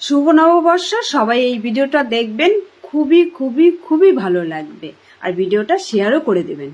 শুভ নববর্ষ। সবাই এই ভিডিওটা দেখবেন, খুবই খুবই খুবই ভালো লাগবে, আর ভিডিওটা শেয়ারও করে দেবেন।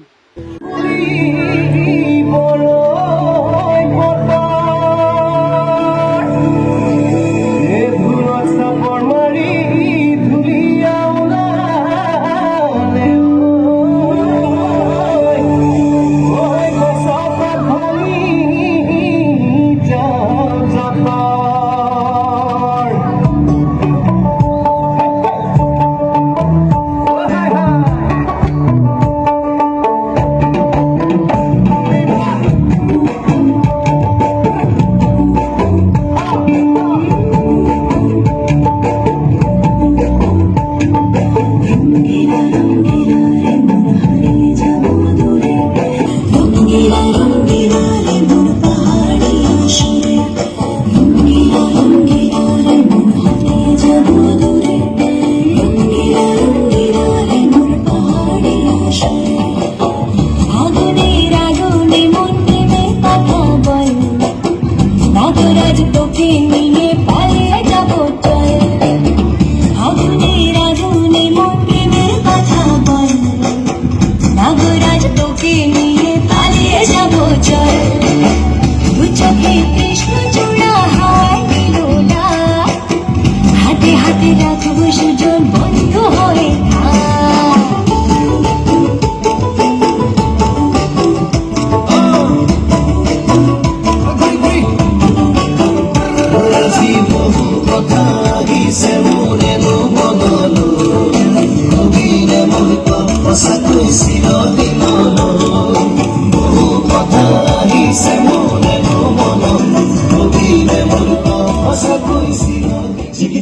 Jiggy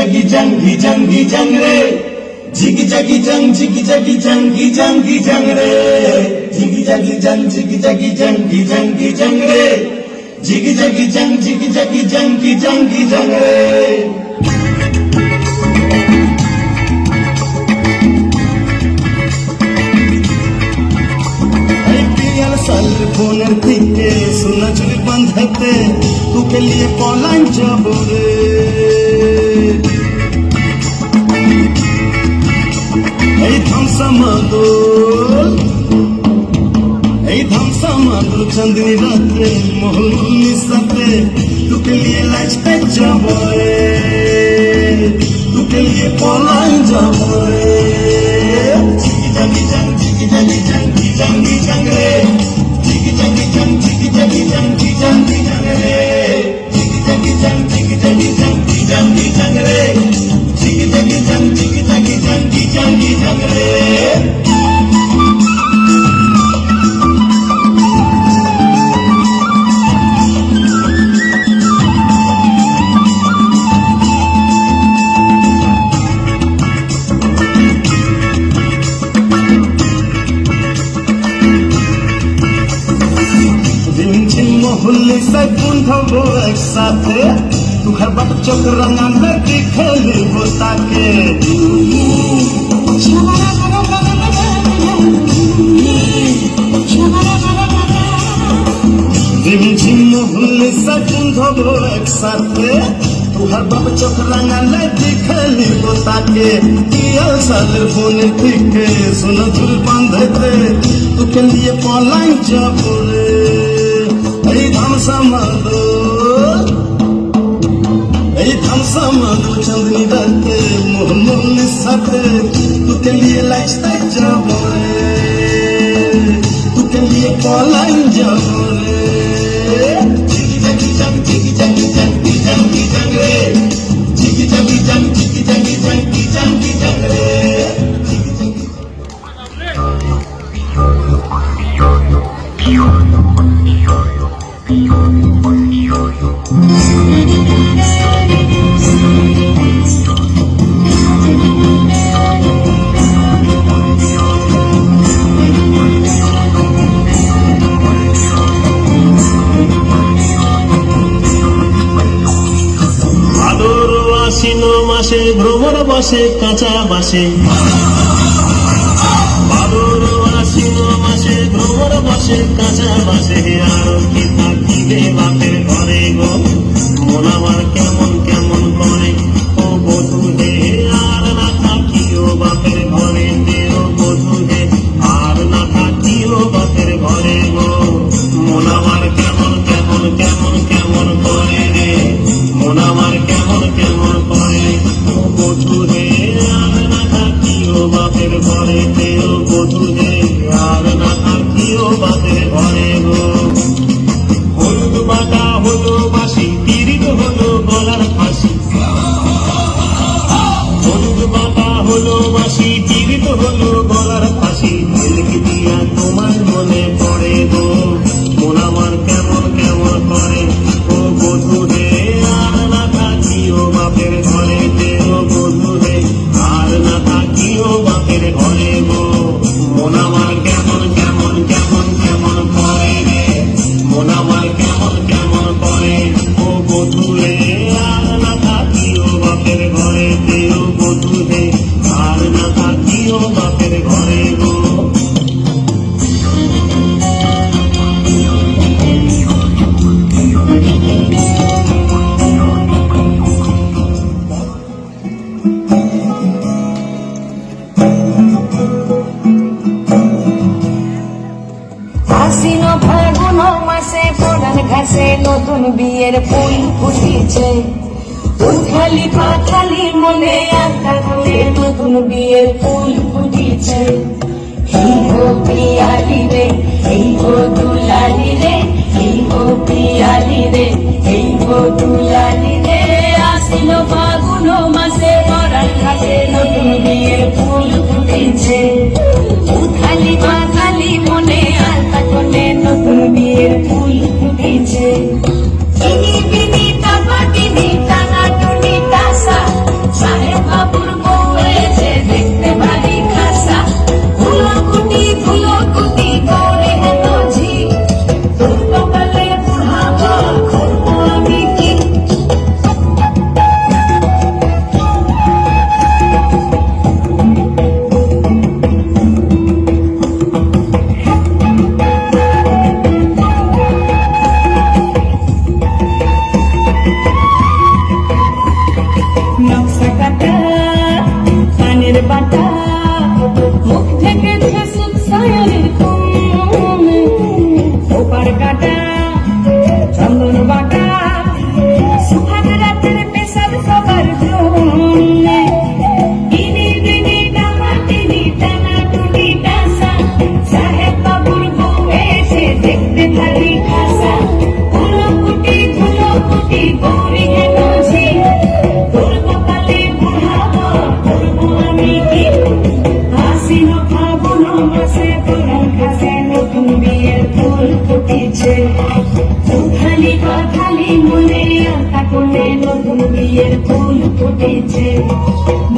jaggy jang re, jiggy jaggy jang re, jiggy jaggy jang re, jiggy jaggy jang re. फोनर दिखे सुना चुली बंधते तू के लिए पलाइन जाबो रे এই ধামসা মাদুল চাঁদনি রাতে মোহল্লি সাথে तू के लिए लाइफ जाबो रे तू के लिए पलाइन जाबो रे जिगी जगी जंग रे मोहल्ले से बंधबो एक साथे तू घर बाप चौक रंगा में दिखले होता के मोहल्ले से बंधबो एक साथे तू घर बाप चौक रंगा में दिखले होता के किया साल फोन दिखे सुन झुल बांधते तू के लिए पलाइन जाबो रे ধামসা মাদুল চাঁদনি রাতে মোহল্লির সাথে তুকে নিয়ে লাইফস্টাইল যাবো রে তুকে নিয়ে পলাইন যাবো রে জিগি জাগি জাং রে জিগি জাগি জাং রে ভ্রমর বসে কাঁচা বাসে ভাদর আশ্বিন মাসে ভ্রমর বসে কাঁচা বাসে আর কি থাকিবে বাপের ঘরে গো মন আমার কেমন কেমন নতুন বিয়ের ফুল ফুটেছে উথালি পাথালি মনে আশা করে নতুন বিয়ের ফুল ফুটেছে এই গো পিয়ালি রে এই গো দুলালি রে এই গো পিয়ালি রে এই গো দুলালি রে আসিল ফাগুন মাসে পরাণ ঘাটে নতুন বিয়ের ফুল ফুটেছে উথালি পাথালি মনে আশা করে নতুন বিয়ের ফুল ফুটেছে চিনি বিনি টাপাটিনি টানা টুনি টাসা সাহেব বাবুর বউ হয়েছে দেখতে ভারী খাসা ফুলকুটি গৌরে হেত ঝি তোর কপালে বুড়াবো করবো আমি কি নকশা কাটা কানের বাটা মুখ থেকে সুখ সায়নের ঘুম ওপার কাটা চন্দন বাটা সুহাগ রাতের পেশাব সবার জন্যে ইনি দিনি ডামাটিনি টানা টুনি টাসা সাহেব বাবুর বউ এসে দেখতে ভারী খাসা ফুলকুটি গৌরী হেন ঝি তোর কপালে বুড়াবো করবো আমি কি হাসিল ফাগুন মাসে পরাণ ঘাসে নতুন বিয়ের ফুল ফুটেছে উথালি পাথালি মনে আশা করে নতুন বিয়ের ফুল ফুটেছে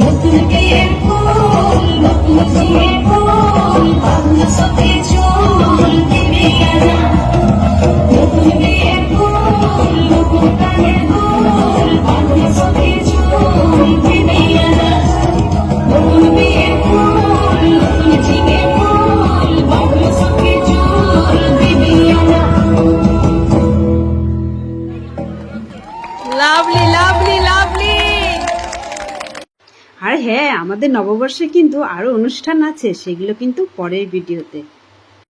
নতুন বিয়ের ফুল নতুন বিয়ের ফুল বাংলা সতে চুল দিবি আনা নতুন বিয়ের ফুল নতুন কানের দুল বাংলা সতে চুল দিবি আনা নতুন বিয়ের ফুল নতুন ঝিঙে ফুল বাংলা সতে চুল দিবি আনা লাভলি লাভলি লাভলি। আর হ্যাঁ, আমাদের নববর্ষে কিন্তু আরো অনুষ্ঠান আছে, সেগুলো কিন্তু পরের ভিডিওতে।